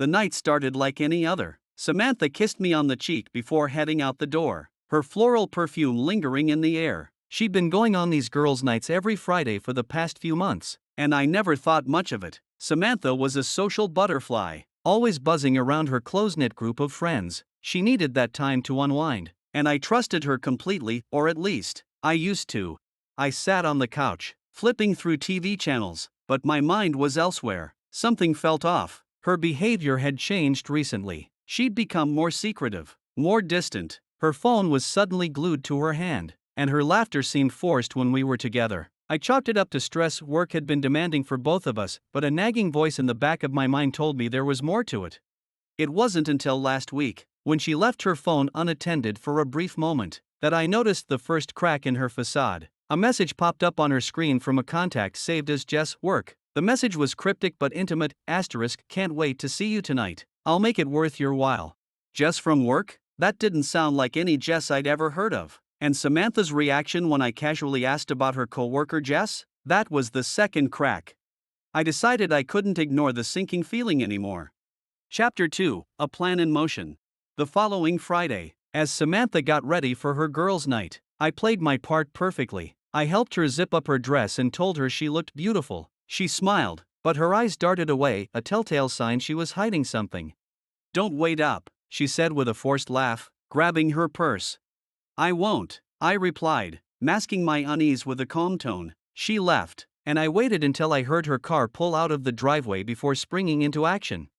The night started like any other. Samantha kissed me on the cheek before heading out the door, her floral perfume lingering in the air. She'd been going on these girls' nights every Friday for the past few months, and I never thought much of it. Samantha was a social butterfly, always buzzing around her close-knit group of friends. She needed that time to unwind, and I trusted her completely, or at least, I used to. I sat on the couch, flipping through TV channels, but my mind was elsewhere. Something felt off. Her behavior had changed recently. She'd become more secretive, more distant. Her phone was suddenly glued to her hand, and her laughter seemed forced when we were together. I chalked it up to stress work had been demanding for both of us, but a nagging voice in the back of my mind told me there was more to it. It wasn't until last week, when she left her phone unattended for a brief moment, that I noticed the first crack in her facade. A message popped up on her screen from a contact saved as Jess Work. The message was cryptic but intimate, *, can't wait to see you tonight. I'll make it worth your while. Jess from work? That didn't sound like any Jess I'd ever heard of. And Samantha's reaction when I casually asked about her coworker Jess? That was the second crack. I decided I couldn't ignore the sinking feeling anymore. Chapter 2, A Plan in Motion. The following Friday, as Samantha got ready for her girls' night, I played my part perfectly. I helped her zip up her dress and told her she looked beautiful. She smiled, but her eyes darted away, a telltale sign she was hiding something. "Don't wait up," she said with a forced laugh, grabbing her purse. "I won't," I replied, masking my unease with a calm tone. She left, and I waited until I heard her car pull out of the driveway before springing into action.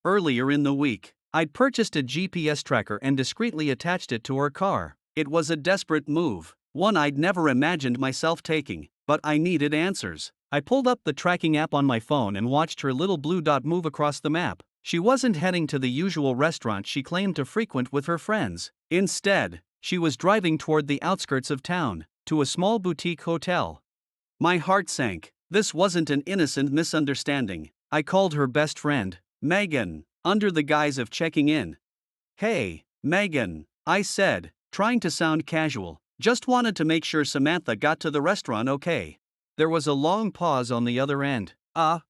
Earlier in the week, I'd purchased a GPS tracker and discreetly attached it to her car. It was a desperate move, one I'd never imagined myself taking, but I needed answers. I pulled up the tracking app on my phone and watched her little blue dot move across the map. She wasn't heading to the usual restaurant she claimed to frequent with her friends. Instead, she was driving toward the outskirts of town, to a small boutique hotel. My heart sank. This wasn't an innocent misunderstanding. I called her best friend, Megan, under the guise of checking in. "Hey, Megan," I said, trying to sound casual. "Just wanted to make sure Samantha got to the restaurant okay." There was a long pause on the other end.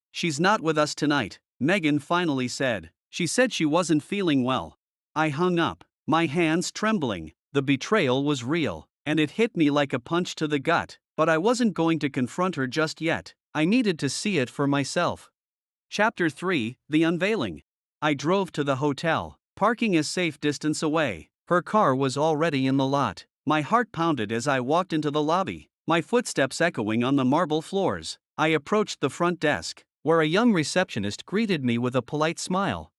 She's not with us tonight," Megan finally said. "She said she wasn't feeling well." I hung up, my hands trembling. The betrayal was real, and it hit me like a punch to the gut, but I wasn't going to confront her just yet. I needed to see it for myself. Chapter 3, The Unveiling. I drove to the hotel, parking a safe distance away. Her car was already in the lot. My heart pounded as I walked into the lobby, my footsteps echoing on the marble floors. I approached the front desk, where a young receptionist greeted me with a polite smile.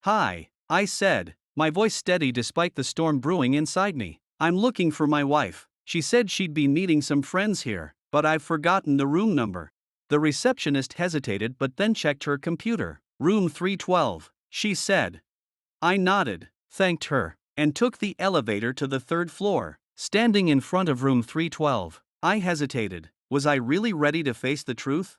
"Hi," I said, my voice steady despite the storm brewing inside me. "I'm looking for my wife. She said she'd be meeting some friends here, but I've forgotten the room number." The receptionist hesitated but then checked her computer. "Room 312, she said." I nodded, thanked her, and took the elevator to the third floor. Standing in front of room 312, I hesitated. Was I really ready to face the truth?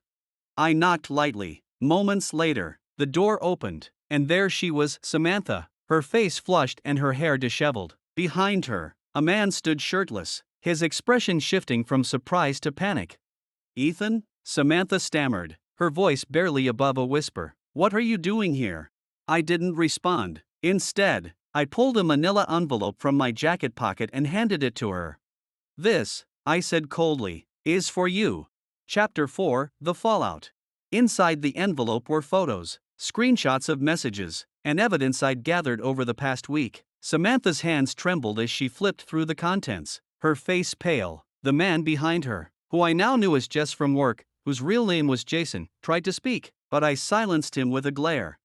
I knocked lightly. Moments later, the door opened, and there she was, Samantha, her face flushed and her hair disheveled. Behind her, a man stood shirtless, his expression shifting from surprise to panic. "Ethan?" Samantha stammered, her voice barely above a whisper. "What are you doing here?" I didn't respond. Instead, I pulled a manila envelope from my jacket pocket and handed it to her. "This," I said coldly, "is for you." Chapter 4, The Fallout. Inside the envelope were photos, screenshots of messages, and evidence I'd gathered over the past week. Samantha's hands trembled as she flipped through the contents, her face pale. The man behind her, who I now knew as Jess from work, whose real name was Jason, tried to speak, but I silenced him with a glare.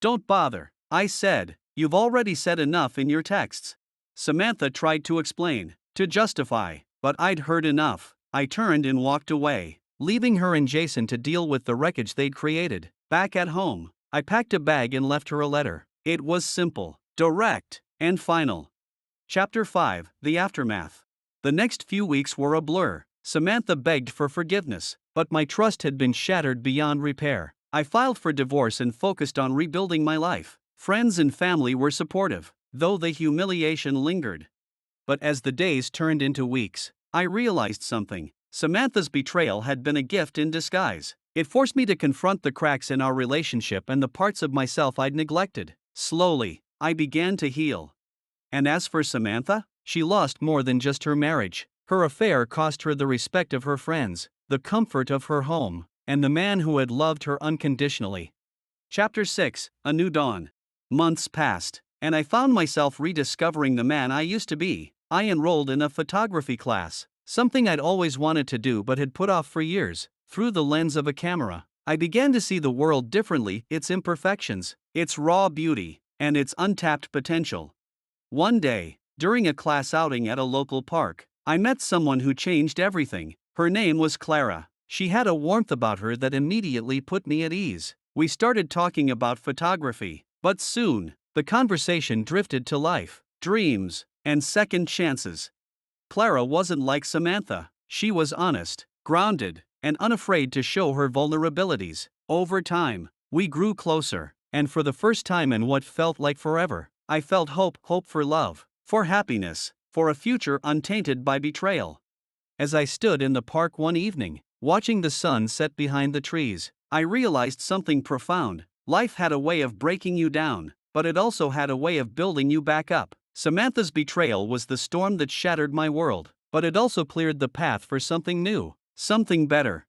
"Don't bother," I said, "you've already said enough in your texts." Samantha tried to explain, to justify, but I'd heard enough. I turned and walked away, leaving her and Jason to deal with the wreckage they'd created. Back at home, I packed a bag and left her a letter. It was simple, direct, and final. Chapter 5, The Aftermath. The next few weeks were a blur. Samantha begged for forgiveness, but my trust had been shattered beyond repair. I filed for divorce and focused on rebuilding my life. Friends and family were supportive, though the humiliation lingered. But as the days turned into weeks, I realized something. Samantha's betrayal had been a gift in disguise. It forced me to confront the cracks in our relationship and the parts of myself I'd neglected. Slowly, I began to heal. And as for Samantha, she lost more than just her marriage. Her affair cost her the respect of her friends, the comfort of her home, and the man who had loved her unconditionally. Chapter 6: A New Dawn. Months passed, and I found myself rediscovering the man I used to be. I enrolled in a photography class, something I'd always wanted to do but had put off for years. Through the lens of a camera, I began to see the world differently, its imperfections, its raw beauty, and its untapped potential. One day, during a class outing at a local park, I met someone who changed everything. Her name was Clara. She had a warmth about her that immediately put me at ease. We started talking about photography, but soon, the conversation drifted to life, dreams, and second chances. Clara wasn't like Samantha. She was honest, grounded, and unafraid to show her vulnerabilities. Over time, we grew closer, and for the first time in what felt like forever, I felt hope for love, for happiness, for a future untainted by betrayal. As I stood in the park one evening, watching the sun set behind the trees, I realized something profound. Life had a way of breaking you down, but it also had a way of building you back up. Samantha's betrayal was the storm that shattered my world, but it also cleared the path for something new, something better.